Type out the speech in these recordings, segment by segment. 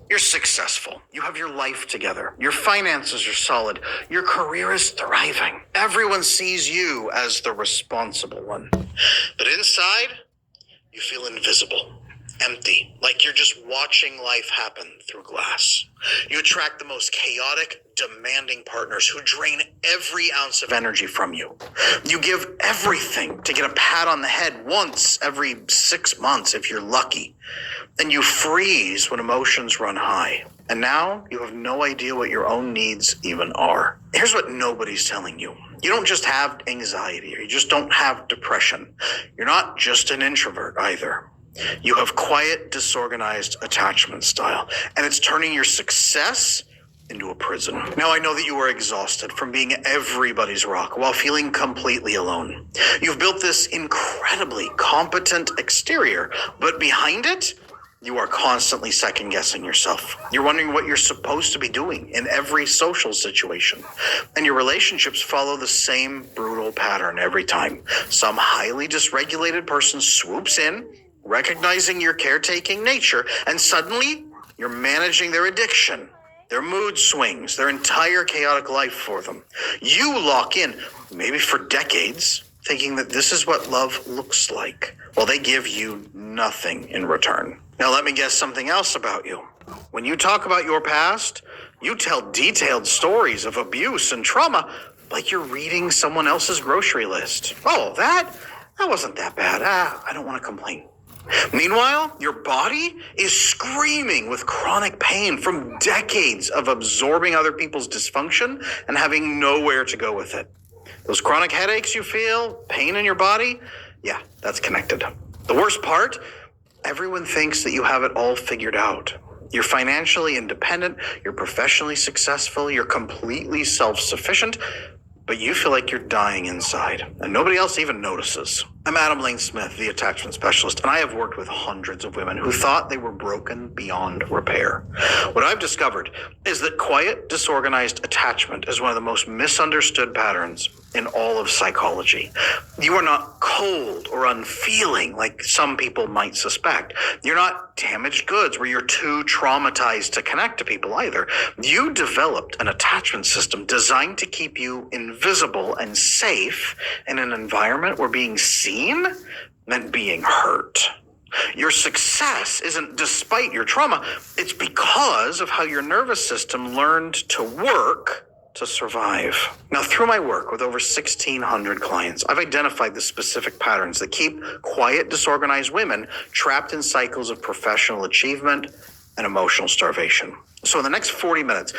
You're successful. You have your life together. Your finances are solid. Your career is thriving. Everyone sees you as the responsible one. But inside, you feel invisible, empty, like you're just watching life happen through glass. You attract the most chaotic, demanding partners who drain every ounce of energy from you. You give everything to get a pat on the head once every 6 months if you're lucky. And you freeze when emotions run high. And now you have no idea what your own needs even are. Here's what nobody's telling you. You don't just have anxiety, or you just don't have depression. You're not just an introvert either. You have quiet, disorganized attachment style, and it's turning your success into a prison. Now, I know that you are exhausted from being everybody's rock while feeling completely alone. You've built this incredibly competent exterior, but behind it, you are constantly second-guessing yourself. You're wondering what you're supposed to be doing in every social situation. And your relationships follow the same brutal pattern every time. Some highly dysregulated person swoops in, recognizing your caretaking nature, and suddenly you're managing their addiction, their mood swings, their entire chaotic life for them. You lock in, maybe for decades, thinking that this is what love looks like, while they give you nothing in return. Now let me guess something else about you. When you talk about your past, you tell detailed stories of abuse and trauma like you're reading someone else's grocery list. Oh, that wasn't that bad. I don't want to complain. Meanwhile, your body is screaming with chronic pain from decades of absorbing other people's dysfunction and having nowhere to go with it. Those chronic headaches you feel, pain in your body, yeah, that's connected. The worst part, everyone thinks that you have it all figured out. You're financially independent, you're professionally successful, you're completely self-sufficient, but you feel like you're dying inside, and nobody else even notices. I'm Adam Lane Smith, the attachment specialist, and I have worked with hundreds of women who thought they were broken beyond repair. What I've discovered is that quiet, disorganized attachment is one of the most misunderstood patterns in all of psychology. You are not cold or unfeeling like some people might suspect. You're not damaged goods where you're too traumatized to connect to people either. You developed an attachment system designed to keep you invisible and safe in an environment where being seen meant being hurt. Your success isn't despite your trauma, it's because of how your nervous system learned to work to survive. Now, through my work with over 1,600 clients, I've identified the specific patterns that keep quiet, disorganized women trapped in cycles of professional achievement and emotional starvation. So in the next 40 minutes,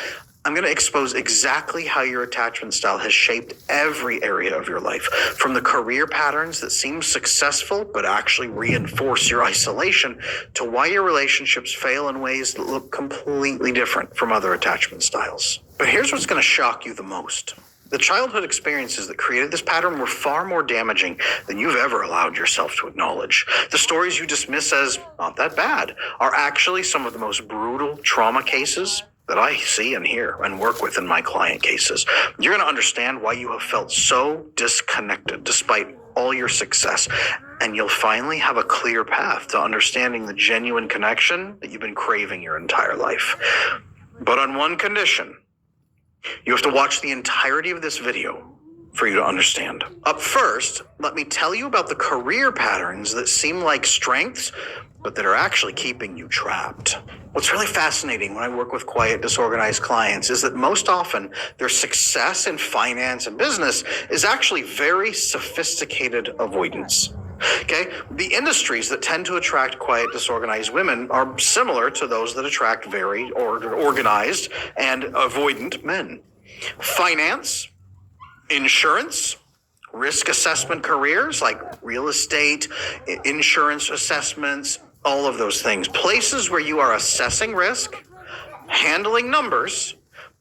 I'm going to expose exactly how your attachment style has shaped every area of your life, from the career patterns that seem successful but actually reinforce your isolation, to why your relationships fail in ways that look completely different from other attachment styles. But here's what's going to shock you the most. The childhood experiences that created this pattern were far more damaging than you've ever allowed yourself to acknowledge. The stories you dismiss as not that bad are actually some of the most brutal trauma cases that I see and hear and work with in my client cases. You're going to understand why you have felt so disconnected despite all your success, and you'll finally have a clear path to understanding the genuine connection that you've been craving your entire life. But on one condition: you have to watch the entirety of this video for you to understand. Up first, let me tell you about the career patterns that seem like strengths, but that are actually keeping you trapped. What's really fascinating when I work with quiet, disorganized clients is that most often their success in finance and business is actually very sophisticated avoidance. Okay, the industries that tend to attract quiet, disorganized women are similar to those that attract very organized and avoidant men. Finance, insurance, risk assessment careers like real estate, insurance assessments, all of those things. Places where you are assessing risk, handling numbers,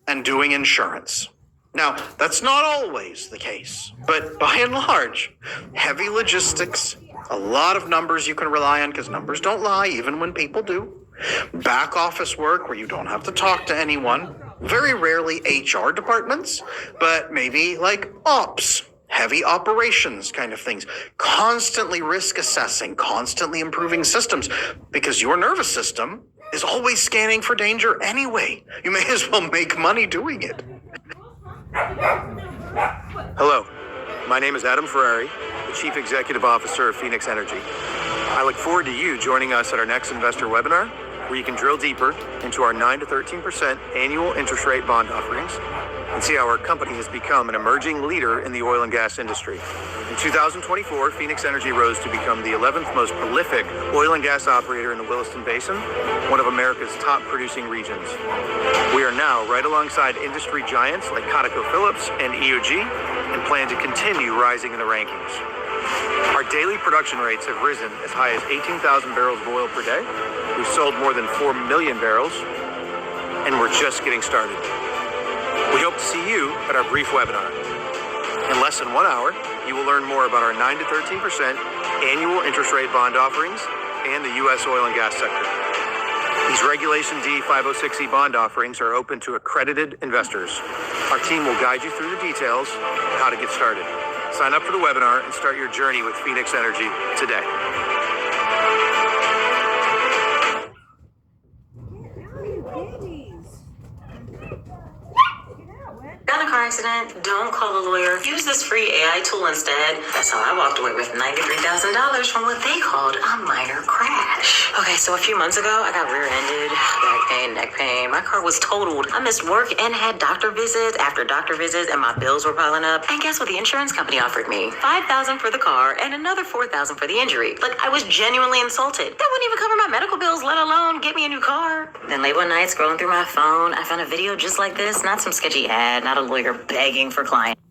and doing insurance. Now, that's not always the case, but by and large, heavy logistics, a lot of numbers you can rely on because numbers don't lie even when people do. Back office work where you don't have to talk to anyone. Very rarely HR departments, but maybe like ops, heavy operations kind of things. Constantly risk assessing, constantly improving systems, because your nervous system is always scanning for danger anyway. You may as well make money doing it. Hello, my name is Adam Ferrari, the Chief Executive Officer of Phoenix Energy. I look forward to you joining us at our next investor webinar, where you can drill deeper into our 9 to 13% annual interest rate bond offerings and see how our company has become an emerging leader in the oil and gas industry. In 2024, Phoenix Energy rose to become the 11th most prolific oil and gas operator in the Williston Basin, one of America's top producing regions. We are now right alongside industry giants like ConocoPhillips and EOG and plan to continue rising in the rankings. Our daily production rates have risen as high as 18,000 barrels of oil per day. We've sold more than 4 million barrels, and we're just getting started. We hope to see you at our brief webinar. In less than 1 hour, you will learn more about our 9 to 13% annual interest rate bond offerings and the U.S. oil and gas sector. These Regulation D 506E bond offerings are open to accredited investors. Our team will guide you through the details of how to get started. Sign up for the webinar and start your journey with Phoenix Energy today. Got in a car accident? Don't call a lawyer. Use this free AI tool instead. That's how I walked away with $93,000 from what they called a minor crash. Okay, so a few months ago, I got rear-ended, back pain, neck pain. My car was totaled. I missed work and had doctor visits after doctor visits, and my bills were piling up. And guess what the insurance company offered me? $5,000 for the car and another $4,000 for the injury. Like, I was genuinely insulted. That wouldn't even cover my medical bills, let alone get me a new car. Then late one night, scrolling through my phone, I found a video just like this. Not some sketchy ad, not a lawyer begging for clients.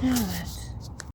No,